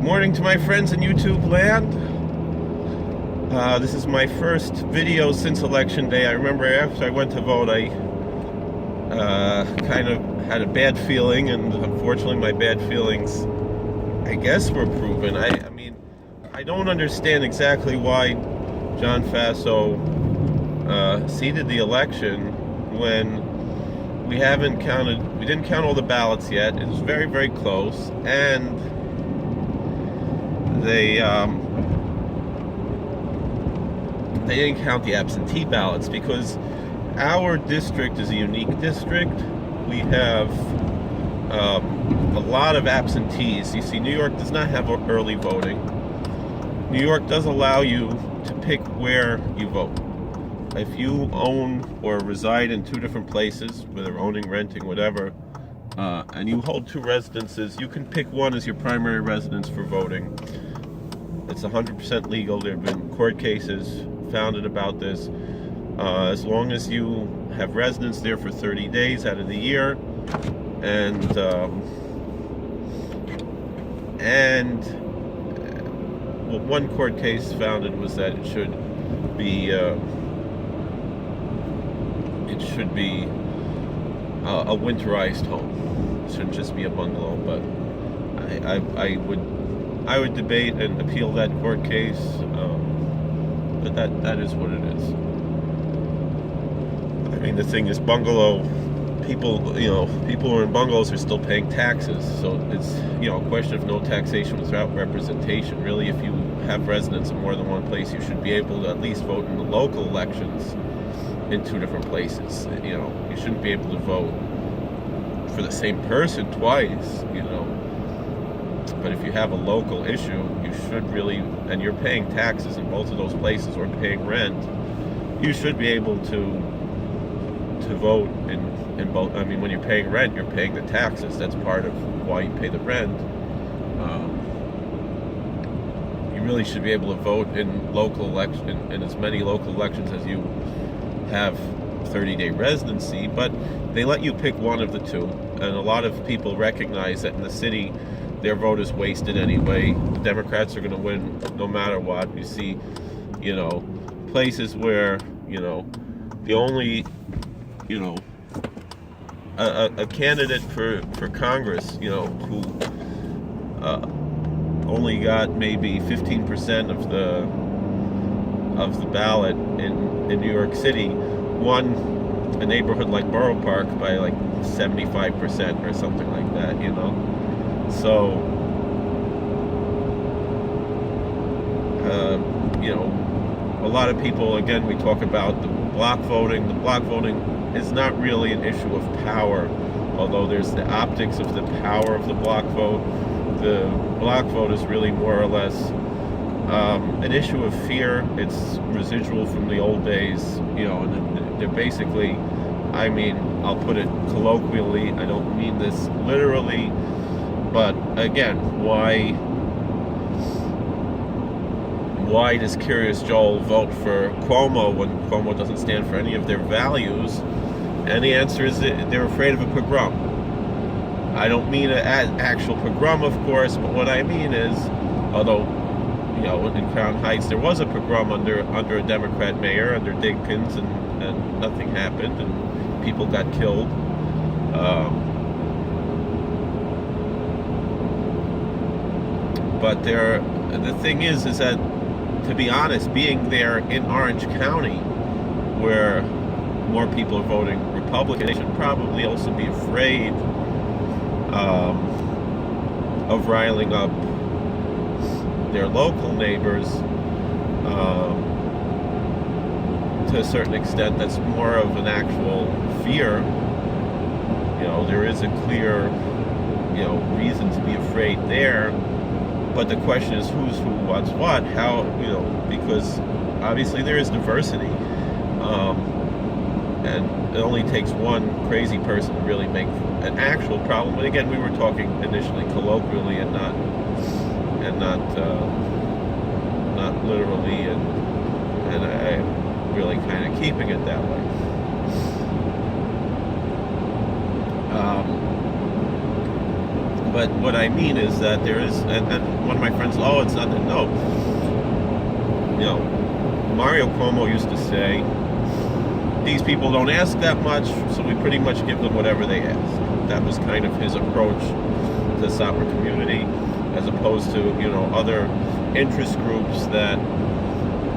Morning to my friends in YouTube land. This is my first video since election day. I remember after I went to vote, I kind of had a bad feeling, and unfortunately my bad feelings, I guess, were proven. I mean, I don't understand exactly why John Faso ceded the election when we didn't count all the ballots yet. It was very, very close, and they didn't count the absentee ballots because our district is a unique district. We have a lot of absentees. You see, New York does not have early voting. New York does allow you to pick where you vote. If you own or reside in two different places, whether owning, renting, whatever, and you hold two residences, you can pick one as your primary residence for voting. It's 100% legal. There have been court cases founded about this. As long as you have residence there for 30 days out of the year, and what one court case founded was that it should be a winterized home. It shouldn't just be a bungalow. But I would debate and appeal that court case, but that is what it is. I mean, the thing is, bungalow people who are in bungalows are still paying taxes, so it's a question of no taxation without representation. Really, if you have residence in more than one place, you should be able to at least vote in the local elections in two different places. You shouldn't be able to vote for the same person twice. But if you have a local issue, you should really, and you're paying taxes in both of those places or paying rent, you should be able to vote in both. I mean, when you're paying rent, you're paying the taxes. That's part of why you pay the rent. You really should be able to vote in local election, in as many local elections as you have 30-day residency, but they let you pick one of the two, and a lot of people recognize that in the city their vote is wasted anyway. The Democrats are going to win no matter what. You see, places where, the only, a candidate for Congress, who only got maybe 15% of the ballot in New York City, won a neighborhood like Borough Park by like 75% or something like that, So, a lot of people, again, we talk about the block voting. The block voting is not really an issue of power, although there's the optics of the power of the block vote. The block vote is really more or less an issue of fear. It's residual from the old days, and they're basically, I mean, I'll put it colloquially, I don't mean this literally, but again, why does Curious Joel vote for Cuomo when Cuomo doesn't stand for any of their values? And the answer is that they're afraid of a pogrom. I don't mean an actual pogrom, of course, but what I mean is, although, in Crown Heights there was a pogrom under a Democrat mayor, under Dinkins, and nothing happened, and people got killed. But the thing is that, to be honest, being there in Orange County, where more people are voting Republican, they should probably also be afraid of riling up their local neighbors. To a certain extent, that's more of an actual fear. There is a clear, reason to be afraid there. But the question is who's who, what's what, how, because obviously there is diversity. And it only takes one crazy person to really make an actual problem. But again, we were talking initially colloquially and not literally, and I really kind of keeping it that way. But what I mean is that there is, and one of my friends, oh, it's nothing. No, Mario Cuomo used to say, these people don't ask that much, so we pretty much give them whatever they ask. That was kind of his approach to the Satmar community, as opposed to, other interest groups that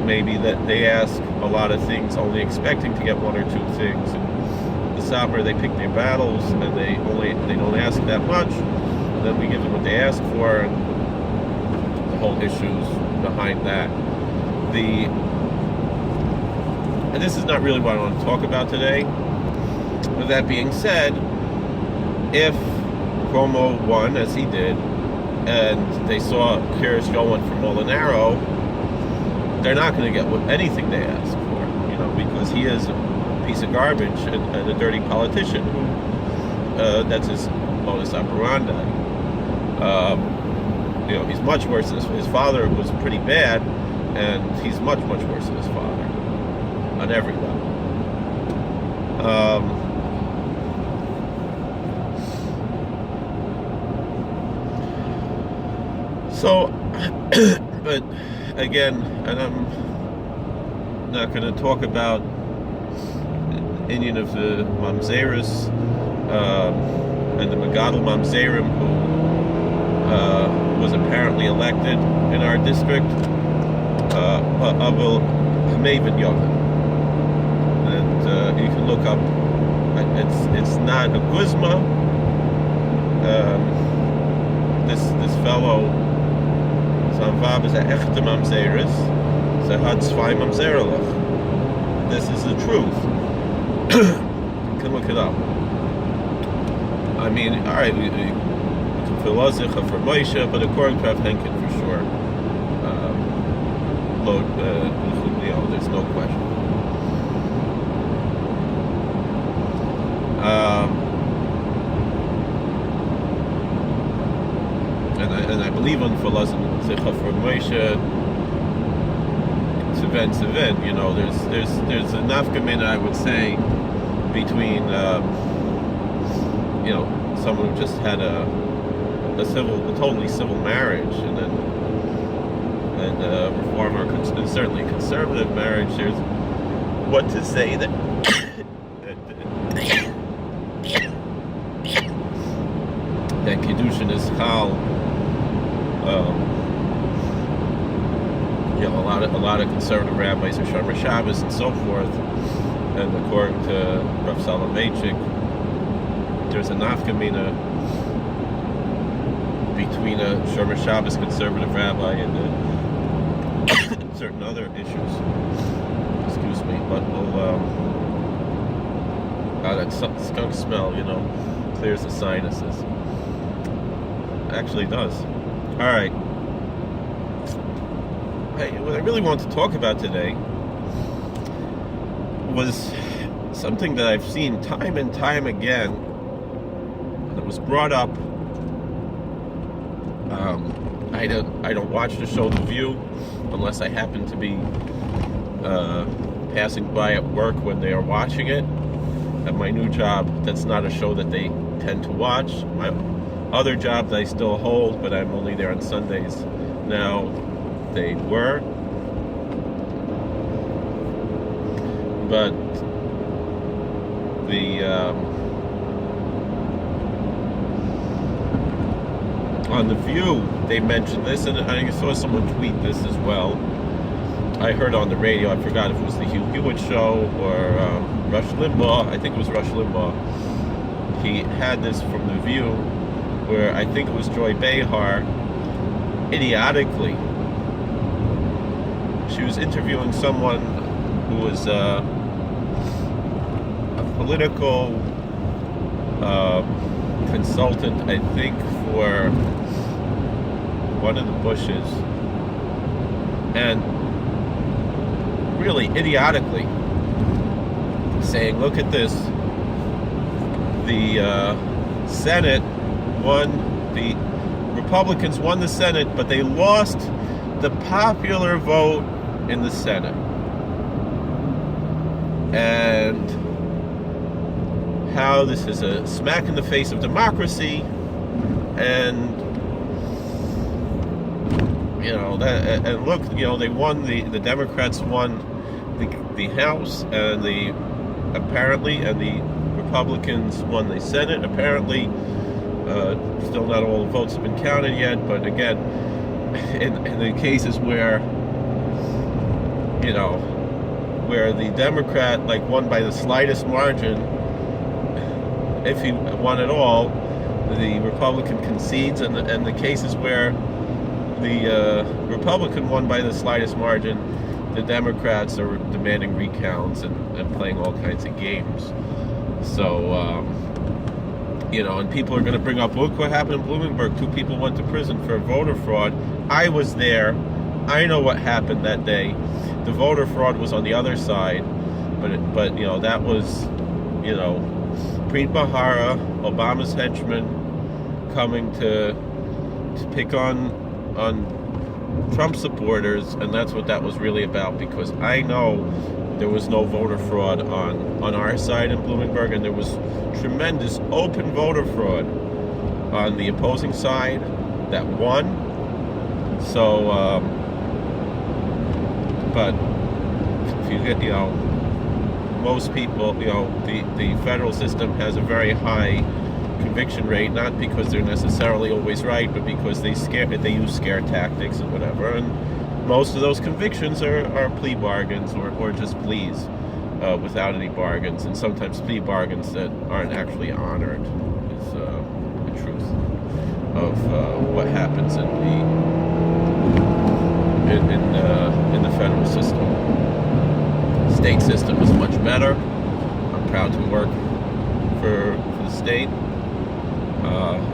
maybe that they ask a lot of things, only expecting to get one or two things. And the Satmar, they pick their battles, and they don't ask that much. And then we give them what they ask for, and the whole issues behind that. And this is not really what I want to talk about today. With that being said, if Cuomo won, as he did, and they saw Kiris going for Molinaro, they're not going to get anything they ask for, because he is a piece of garbage and a dirty politician. That's his modus operandi. He's much worse than his father was pretty bad, and he's much, much worse than his father on every level. But again, and I'm not going to talk about Indian of the Mamzeris and the Megadol Mamzerim, who was apparently elected in our district, Abel Maven Yovan. And you can look up, it's not a Guzma. This fellow, Zanvab is a echte Mamzeris, ze had zwei Mamzerelach. This is the truth. You can look it up. I mean, all right, we can feel Lazicha for Moshe, but according to Rav Henkin, for sure, there's no question. And I believe on for Lazicha for Moshe, Seven, there's a nafkamina, I would say, between someone who just had a totally civil marriage, and a reformer, and certainly conservative marriage. There's what to say that that Kiddushin is chal. A lot of conservative rabbis are Shomer Shabbos and so forth, and according to Rav Soloveitchik, there's a nafkamina between a Shomer Shabbos conservative rabbi and certain other issues. Excuse me, but that skunk smell, clears the sinuses. Actually does. All right. What I really want to talk about today was something that I've seen time and time again that was brought up. I don't watch the show The View unless I happen to be passing by at work when they are watching it. At my new job, that's not a show that they tend to watch. My other job that I still hold, but I'm only there on Sundays now, they were. But on The View, they mentioned this, and I saw someone tweet this as well. I heard on the radio, I forgot if it was the Hugh Hewitt show or Rush Limbaugh. I think it was Rush Limbaugh. He had this from The View, where I think it was Joy Behar, idiotically, she was interviewing someone who was a political consultant, I think, for one of the Bushes, and really idiotically saying, look at this, the Senate won, the Republicans won the Senate, but they lost the popular vote in the Senate. And how this is a smack in the face of democracy, And and look, they won, the Democrats won the House, and the Republicans won the Senate. Apparently, still not all the votes have been counted yet, but again, in the cases where the Democrat won by the slightest margin, if he won at all, the Republican concedes, and the cases where the Republican won by the slightest margin, the Democrats are demanding recounts and playing all kinds of games. So, and people are going to bring up, look what happened in Bloomingburg. 2 people went to prison for voter fraud. I was there. I know what happened that day. The voter fraud was on the other side, but that was, Preet Bharara, Obama's henchman, coming to pick on Trump supporters, and that's what that was really about, because I know there was no voter fraud on our side in Bloomingburg, and there was tremendous open voter fraud on the opposing side that won. So, but if you get, most people, the federal system has a very high conviction rate, not because they're necessarily always right, but because they use scare tactics and whatever. And most of those convictions are plea bargains or just pleas without any bargains, and sometimes plea bargains that aren't actually honored. Is the truth of what happens in the federal system. State system is much better. I'm proud to work for the state.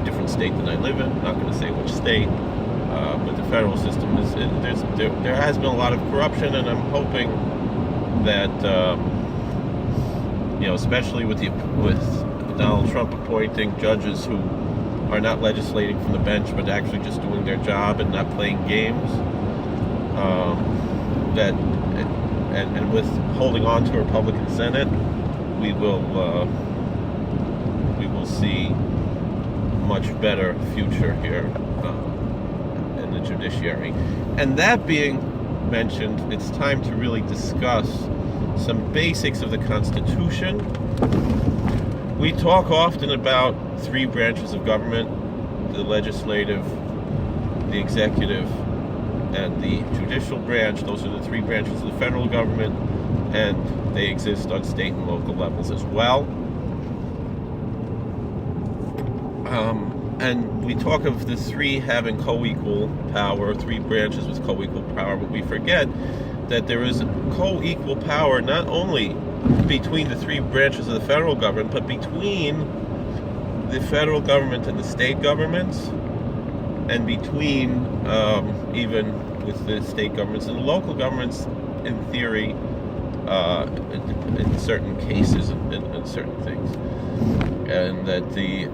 Different state than I live in. Not going to say which state, but the federal system there has been a lot of corruption, and I'm hoping that especially with Donald Trump appointing judges who are not legislating from the bench but actually just doing their job and not playing games, and with holding on to a Republican Senate, we will see much better future here in the judiciary. And that being mentioned, it's time to really discuss some basics of the Constitution. We talk often about 3 branches of government: the legislative, the executive, and the judicial branch. Those are the 3 branches of the federal government, and they exist on state and local levels as well. And we talk of the 3 having co-equal power, 3 branches with co-equal power, but we forget that there is co-equal power not only between the 3 branches of the federal government, but between the federal government and the state governments, and between even with the state governments and the local governments, in theory, in certain cases and certain things. And that the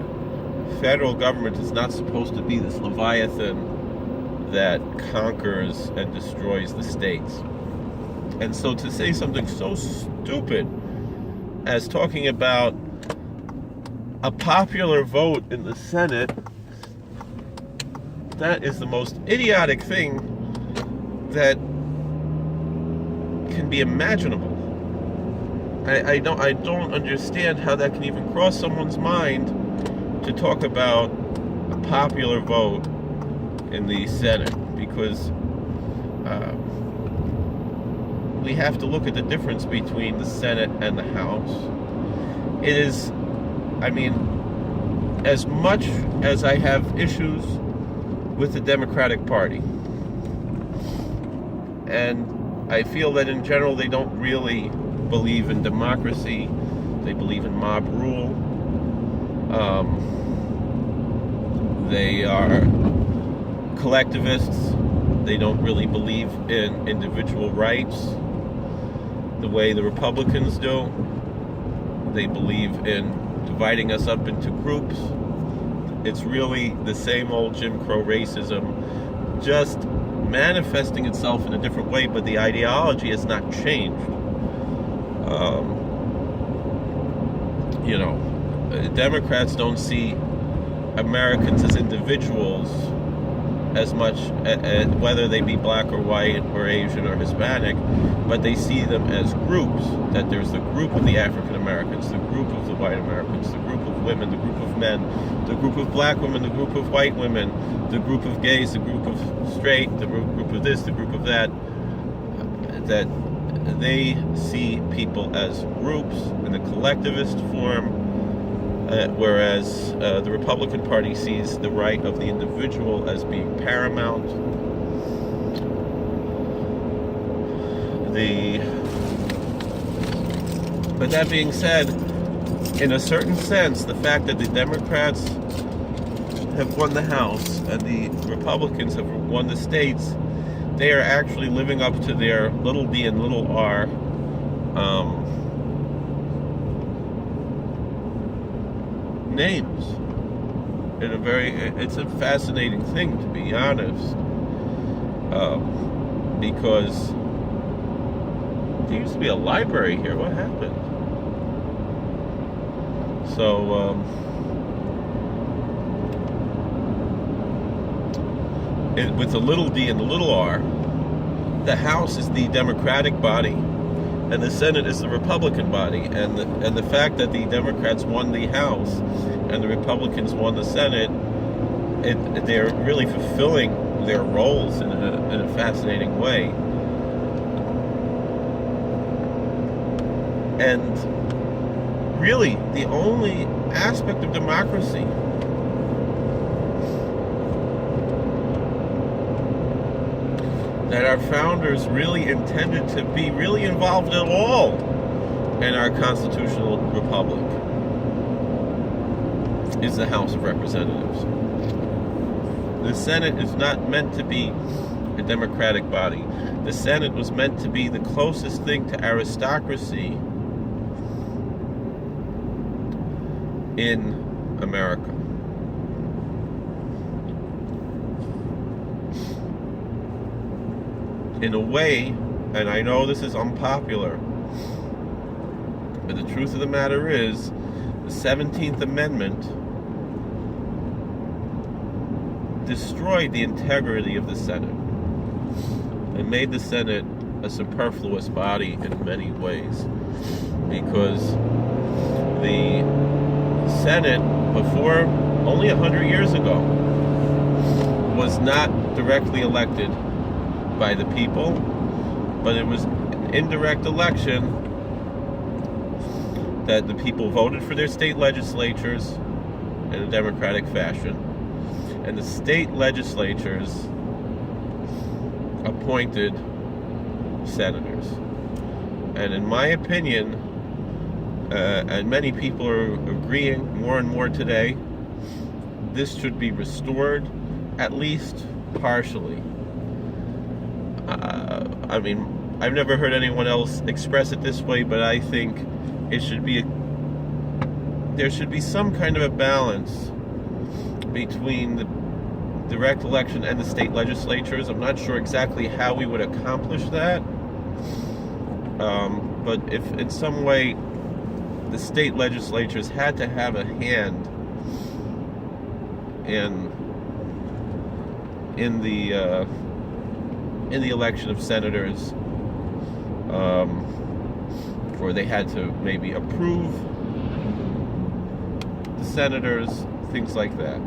federal government is not supposed to be this leviathan that conquers and destroys the states. And so to say something so stupid as talking about a popular vote in the Senate, that is the most idiotic thing that can be imaginable. I don't understand how that can even cross someone's mind to talk about a popular vote in the Senate, because we have to look at the difference between the Senate and the House. It is, as much as I have issues with the Democratic Party, and I feel that in general they don't really believe in democracy, they believe in mob rule. They are collectivists. They don't really believe in individual rights the way the Republicans do. They believe in dividing us up into groups. It's really the same old Jim Crow racism, just manifesting itself in a different way, but the ideology has not changed. Democrats don't see Americans as individuals as much, whether they be black or white or Asian or Hispanic, but they see them as groups, that there's the group of the African Americans, the group of the white Americans, the group of women, the group of men, the group of black women, the group of white women, the group of gays, the group of straight, the group of this, the group of that, that they see people as groups in the collectivist form, whereas the Republican Party sees the right of the individual as being paramount. But that being said, in a certain sense, the fact that the Democrats have won the House and the Republicans have won the states, they are actually living up to their little d and little r names. It's a fascinating thing, to be honest, because there used to be a library here. What happened? So, with the little d and the little r, the House is the Democratic body, and the Senate is the Republican body. And the fact that the Democrats won the House and the Republicans won the Senate, they're really fulfilling their roles in a fascinating way. And really, the only aspect of democracy that our founders really intended to be really involved at all in our constitutional republic is the House of Representatives. The Senate is not meant to be a democratic body. The Senate was meant to be the closest thing to aristocracy in America. In a way, and I know this is unpopular, but the truth of the matter is, the 17th Amendment destroyed the integrity of the Senate and made the Senate a superfluous body in many ways, because the Senate, before only 100 years ago, was not directly elected by the people, but it was an indirect election that the people voted for their state legislatures in a democratic fashion, and the state legislatures appointed senators. And in my opinion, and many people are agreeing more and more today, this should be restored, at least partially. I mean, I've never heard anyone else express it this way, but I think it should be there should be some kind of a balance between the direct election and the state legislatures. I'm not sure exactly how we would accomplish that, but if in some way the state legislatures had to have a hand in the election of senators, or they had to maybe approve the senators, things like that,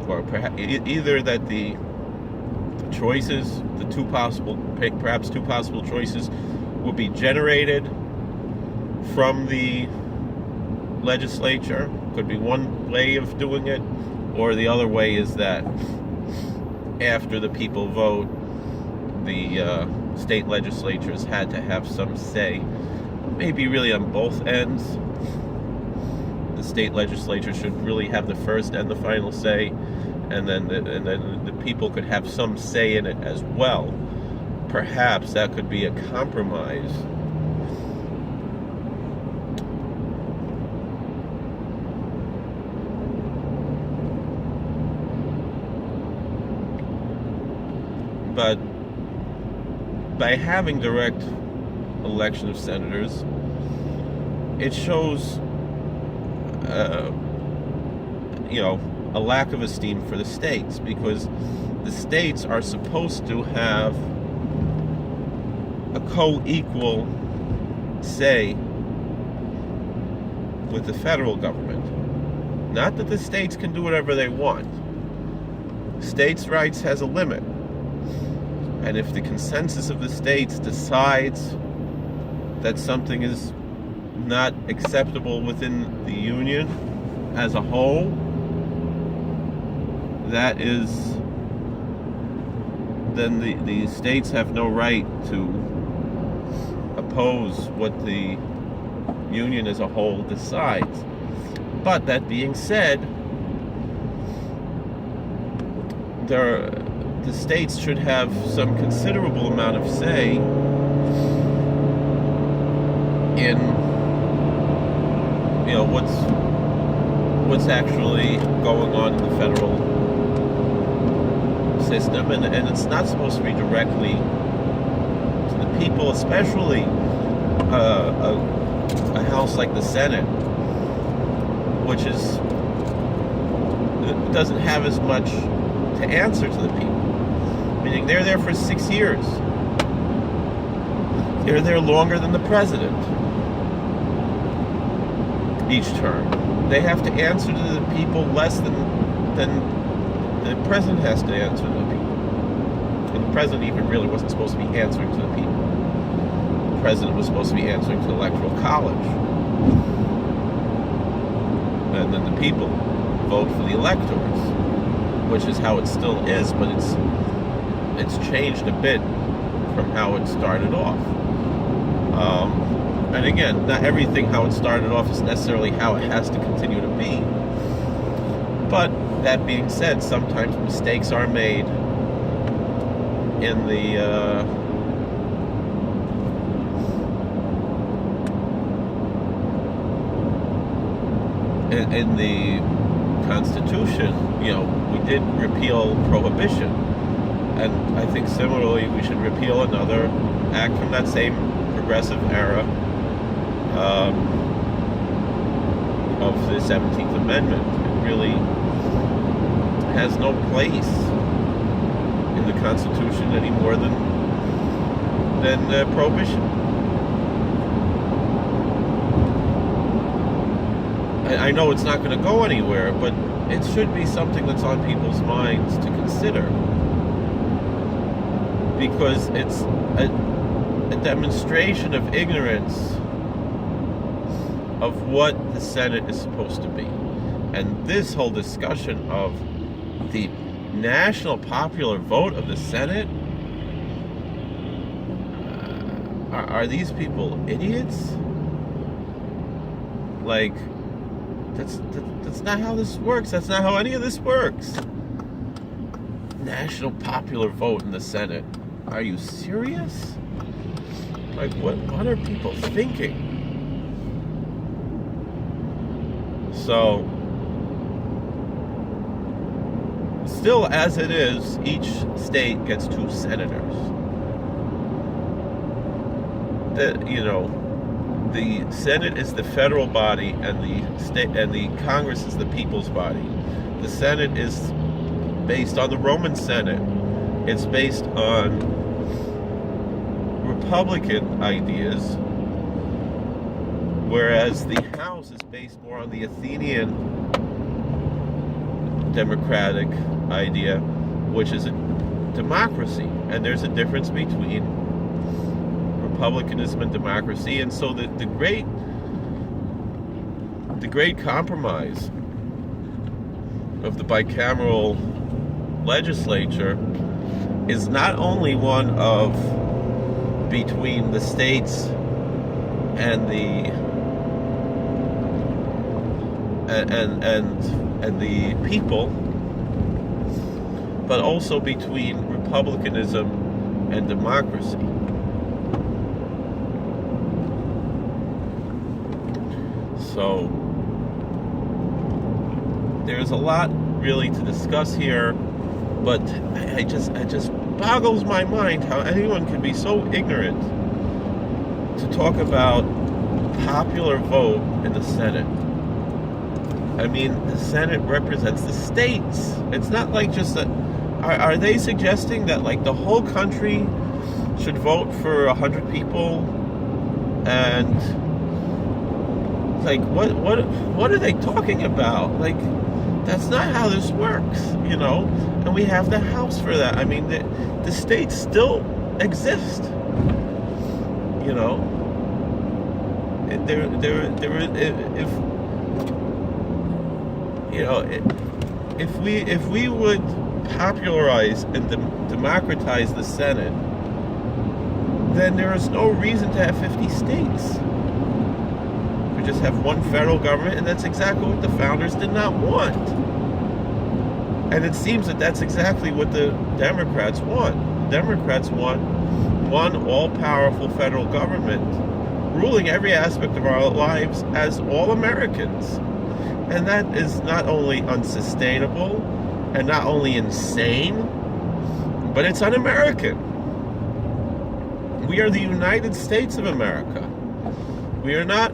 or perhaps either that the choices, perhaps two possible choices, would be generated from the legislature. Could be one way of doing it, or the other way is that after the people vote, the state legislatures had to have some say, maybe really on both ends. The state legislature should really have the first and the final say, and then the people could have some say in it as well. Perhaps that could be a compromise. But by having direct election of senators, it shows a lack of esteem for the states, because the states are supposed to have a co-equal say with the federal government. Not that the states can do whatever they want. States' rights has a limit. And if the consensus of the states decides that something is not acceptable within the union as a whole, then the states have no right to oppose what the union as a whole decides. But that being said, the states should have some considerable amount of say in what's actually going on in the federal system, and it's not supposed to be directly to the people, especially a house like the Senate, which doesn't have as much to answer to the people. Meaning they're there for 6 years. They're there longer than the president each term. They have to answer to the people less than the president has to answer to the people. And the president even really wasn't supposed to be answering to the people. The president was supposed to be answering to the Electoral College. And then the people vote for the electors, which is how it still is, but it's changed a bit from how it started off. And again, not everything how it started off is necessarily how it has to continue to be. But that being said, sometimes mistakes are made in the Constitution. We did repeal prohibition, and I think similarly we should repeal another act from that same progressive era of the 17th Amendment. It really has no place in the Constitution any more than prohibition. I know it's not going to go anywhere, but it should be something that's on people's minds to consider, because it's a demonstration of ignorance of what the Senate is supposed to be. And this whole discussion of the national popular vote of the Senate, are these people idiots? Like, that's not how this works. That's not how any of this works. National popular vote in the Senate. Are you serious? Like, what are people thinking? So, still as it is, each state gets 2 senators. The Senate is the federal body, and the Congress is the people's body. The Senate is based on the Roman Senate. It's based on Republican ideas, whereas the House is based more on the Athenian democratic idea, which is a democracy. And there's a difference between republicanism and democracy. And so the great compromise of the bicameral legislature is not only one of between the states and the people, but also between republicanism and democracy. So there's a lot really to discuss here, but it just boggles my mind how anyone can be so ignorant to talk about popular vote in the Senate. I mean, the Senate represents the states. It's not like just a... Are they suggesting that, like, the whole country should vote for 100 people? And, like, what are they talking about? Like, that's not how this works, you know? And we have the House for that. I mean, the states still exist, you know? If you know, if we would popularize and democratize the Senate, then there is no reason to have 50 states. We just have one federal government, and that's exactly what the founders did not want. And it seems that that's exactly what the Democrats want. Democrats want one all-powerful federal government ruling every aspect of our lives as all Americans. And that is not only unsustainable and not only insane, but it's un-American. We are the United States of America. We are not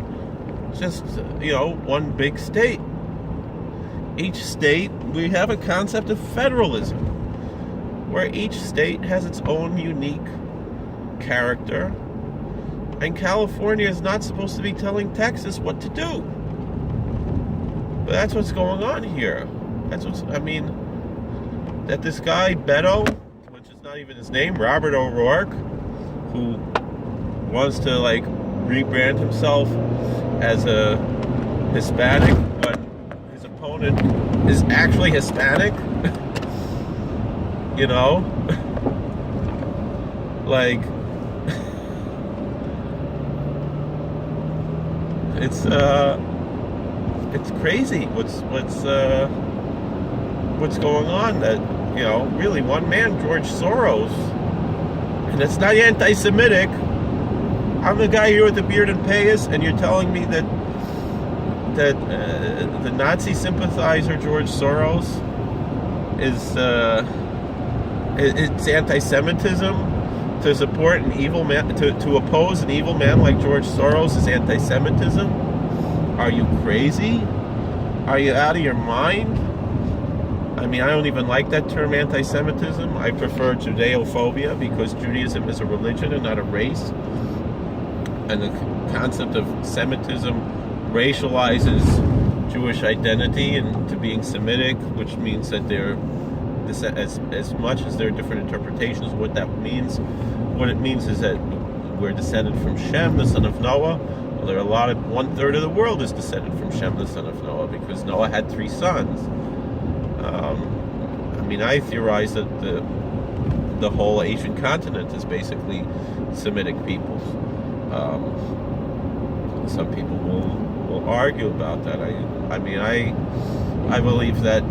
just, you know, one big state. Each state, we have a concept of federalism, where each state has its own unique character, and California is not supposed to be telling Texas what to do. But that's what's going on here. That's what's, I mean, that this guy, Beto, which is not even his name, Robert O'Rourke, who wants to, like, rebrand himself as a Hispanic, but his opponent is actually Hispanic, you know? Like, it's crazy what's going on. That, you know, really one man, George Soros, and it's not anti-Semitic. I'm the guy here with the beard and payas, and you're telling me that the Nazi sympathizer George Soros is it's anti-Semitism to support an evil man, to oppose an evil man like George Soros is anti-Semitism? Are you crazy? Are you out of your mind? I mean, I don't even like that term, anti-Semitism. I prefer Judeophobia, because Judaism is a religion and not a race. And the concept of Semitism racializes Jewish identity into being Semitic, which means that they're, as much as there are different interpretations of what that means, what it means is that we're descended from Shem, the son of Noah. Well, there are 1/3 of the world is descended from Shem, the son of Noah, because Noah had 3 sons. I mean, I theorize that the whole Asian continent is basically Semitic peoples. Some people will argue about that. I mean, I believe that,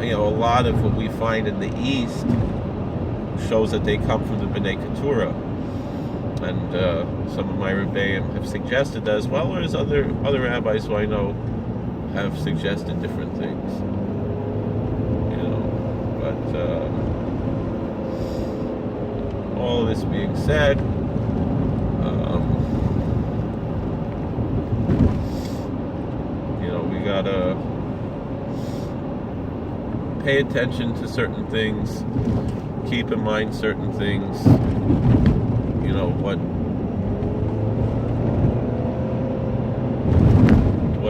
you know, a lot of what we find in the East shows that they come from the B'nai Keturah. And some of my Rebbeim have suggested that, as well as other rabbis who I know have suggested different things. You know, but all of this being said, you know, we gotta pay attention to certain things, keep in mind certain things, you know, what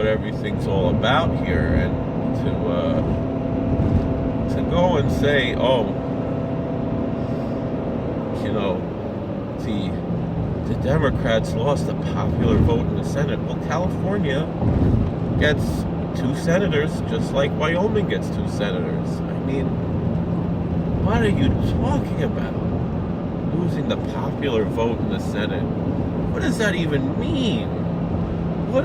everything's all about here, and to go and say, oh, you know, the Democrats lost the popular vote in the Senate. Well, California gets 2 senators, just like Wyoming gets 2 senators. I mean, what are you talking about? Losing the popular vote in the Senate. What does that even mean? What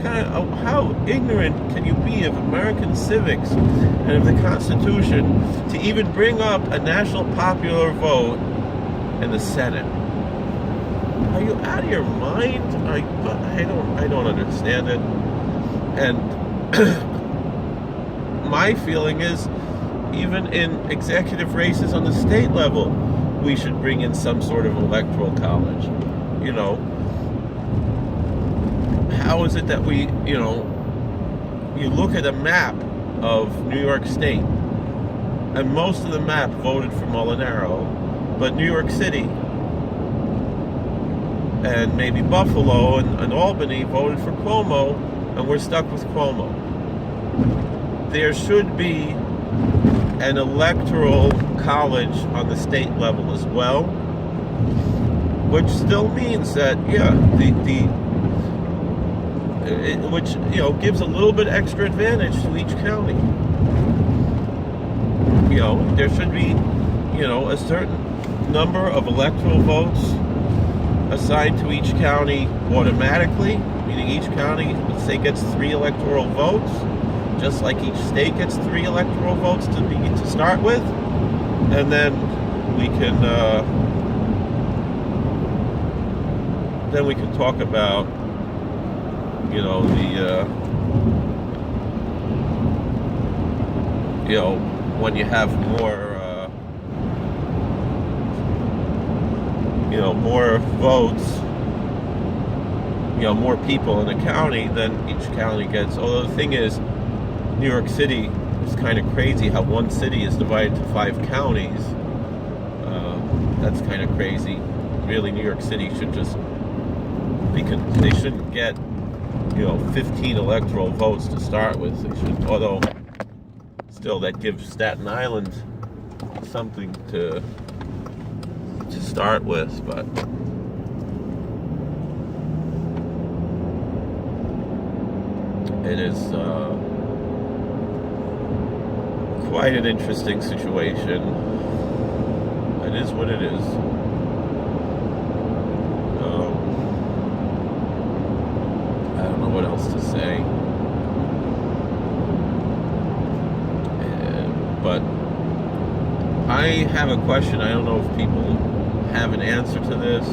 kind of, how ignorant can you be of American civics and of the Constitution to even bring up a national popular vote in the Senate? Are you out of your mind? I don't understand it. And my feeling is, even in executive races on the state level, we should bring in some sort of electoral college. You know, how is it that we, you know, you look at a map of New York State, and most of the map voted for Molinaro, but New York City and maybe Buffalo and Albany voted for Cuomo, and we're stuck with Cuomo. There should be an electoral college on the state level as well, which still means that, which gives a little bit extra advantage to each county. There should be a certain number of electoral votes assigned to each county automatically, meaning each county, let's say, gets 3 electoral votes, just like each state gets 3 electoral votes to start with, and then we can talk about when you have more votes, more people in a county, then each county gets. Although the thing is, New York City is kind of crazy how one city is divided to 5 counties. That's kind of crazy. Really, New York City should just, they shouldn't get 15 electoral votes to start with. They should, although still that gives Staten Island something to start with, but it is quite an interesting situation. It is what it is. I don't know what else to say. But I have a question. I don't know if people have an answer to this.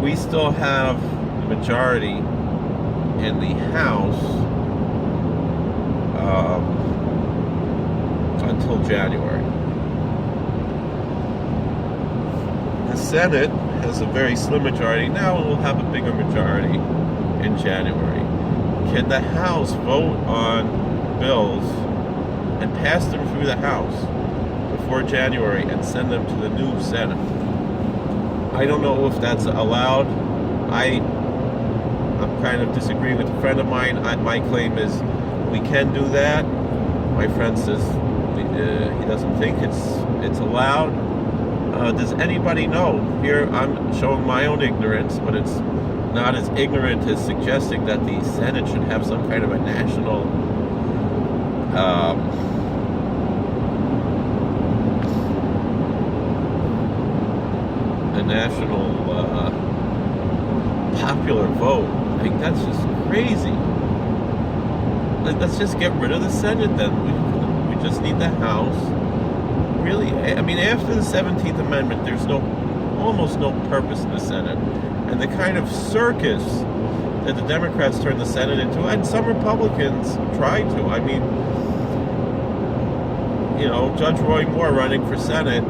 We still have the majority in the House until January. The Senate has a very slim majority now, and will have a bigger majority in January. Can the House vote on bills and pass them through the House before January and send them to the new Senate? I don't know if that's allowed. I'm kind of disagreeing with a friend of mine. My claim is we can do that. My friend says he doesn't think it's allowed. Does anybody know? Here I'm showing my own ignorance, but it's not as ignorant as suggesting that the Senate should have some kind of a national popular vote. I think that's just crazy. Let's just get rid of the Senate then. We just need the House. Really, I mean, after the 17th Amendment, there's almost no purpose in the Senate. And the kind of circus that the Democrats turned the Senate into, and some Republicans tried to. I mean, Judge Roy Moore running for Senate,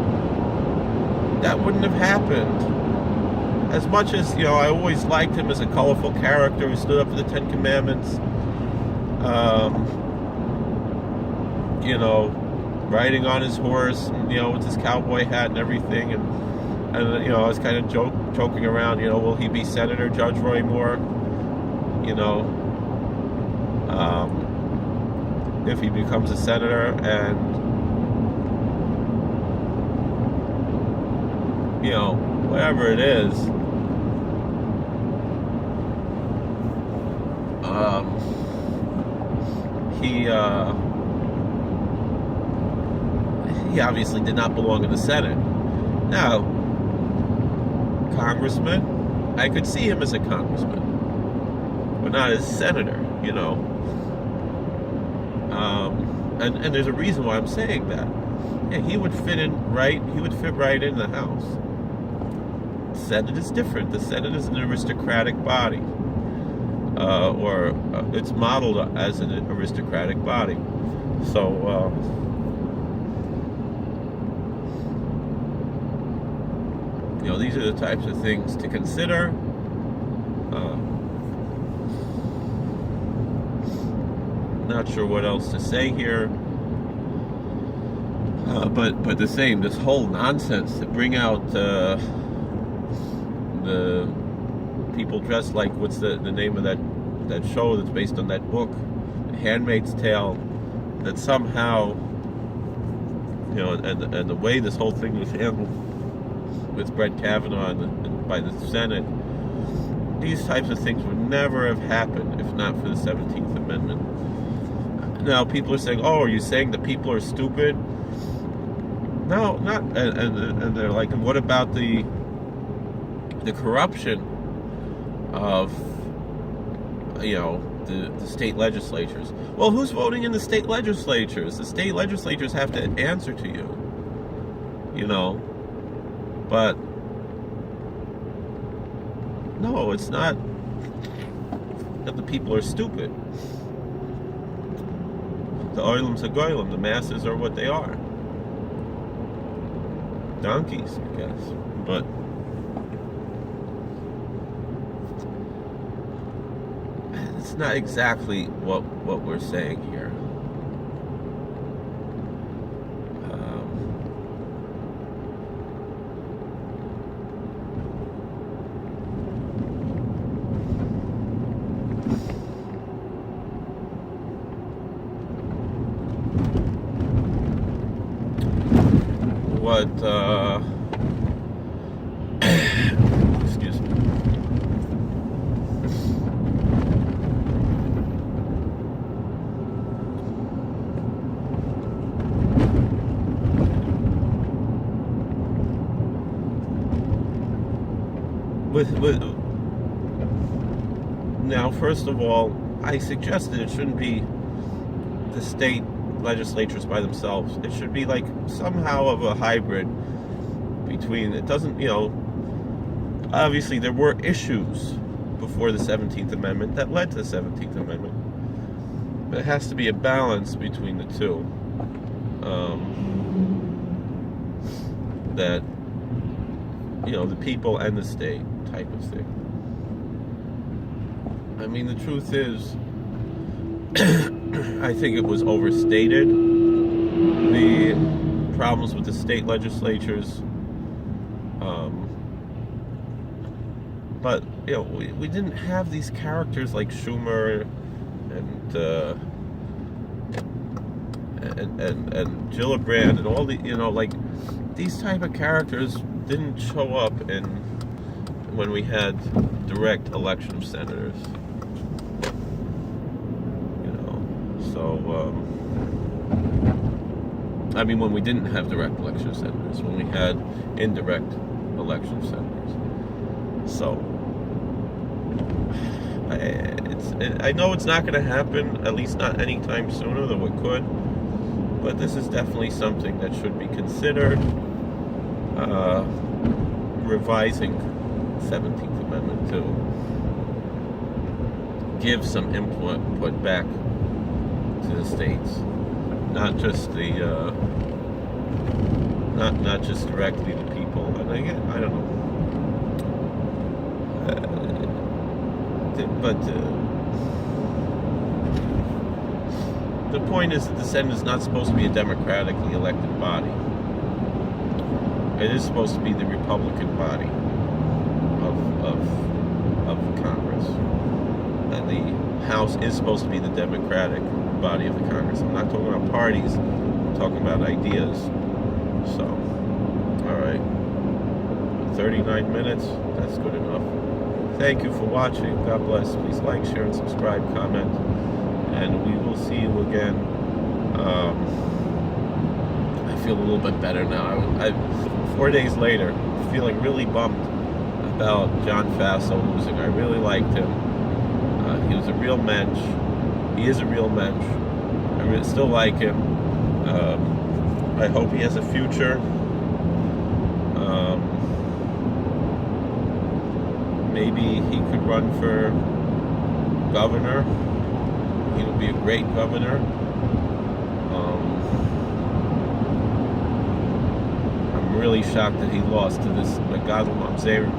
that wouldn't have happened. As much as, I always liked him as a colorful character who stood up for the 10 Commandments, riding on his horse, and, with his cowboy hat and everything, and I was kind of joking around, will he be Senator Judge Roy Moore? If he becomes a senator, and whatever it is, he obviously did not belong in the Senate. Now, congressman, I could see him as a congressman, but not as senator, and there's a reason why I'm saying that. Yeah, he would fit right in the House. The Senate is different. The Senate is an aristocratic body, or it's modeled as an aristocratic body. So, these are the types of things to consider. Not sure what else to say here. But the same, this whole nonsense to bring out the people dressed like, what's the name of that show that's based on that book, Handmaid's Tale, that somehow, and the way this whole thing was handled with Brett Kavanaugh and by the Senate, these types of things would never have happened if not for the 17th Amendment. Now people are saying, oh, are you saying that people are stupid? No, not, and they're like, and what about the corruption of, the state legislatures? Well, who's voting in the state legislatures? The state legislatures have to answer to you, but no, it's not that the people are stupid. The oilums are goylem, the masses are what they are. Donkeys, I guess. But it's not exactly what we're saying here. Excuse me. Now, first of all, I suggested it shouldn't be the state legislatures by themselves. It should be like somehow of a hybrid between, it doesn't, obviously there were issues before the 17th Amendment that led to the 17th Amendment, but it has to be a balance between the two. That, the people and the state type of thing. I mean, the truth is, I think it was overstated, the problems with the state legislatures. But, we didn't have these characters like Schumer and Gillibrand and all the, these type of characters didn't show up when we had direct election of senators. When we didn't have direct election of senators, when we had indirect election of senators. So, I know it's not going to happen, at least not anytime sooner, though it could. But this is definitely something that should be considered, revising the 17th Amendment to give some input back to the states, not just not just directly to people. And I don't know, but the point is that the Senate is not supposed to be a democratically elected body. It is supposed to be the Republican body of Congress, and the House is supposed to be the Democratic body of the Congress. I'm not talking about parties, I'm talking about ideas. So, alright, 39 minutes, that's good enough. Thank you for watching. God bless. Please like, share, and subscribe, comment, and we will see you again. I feel a little bit better now. I 4 days later, feeling really bummed about John Faso losing. I really liked him. He was a real mensch. He is a real mensch. I still like him. I hope he has a future. Maybe he could run for governor. He would be a great governor. I'm really shocked that he lost to this Gadol Mamzer.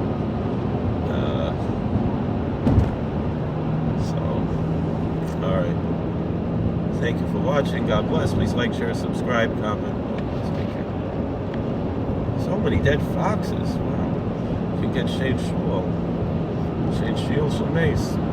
So, all right. Thank you for watching. God bless. Please like, share, subscribe, comment. Take care. So many dead foxes. Wow. You can get Shane Schmuel. Shane Schmuel's from Mace.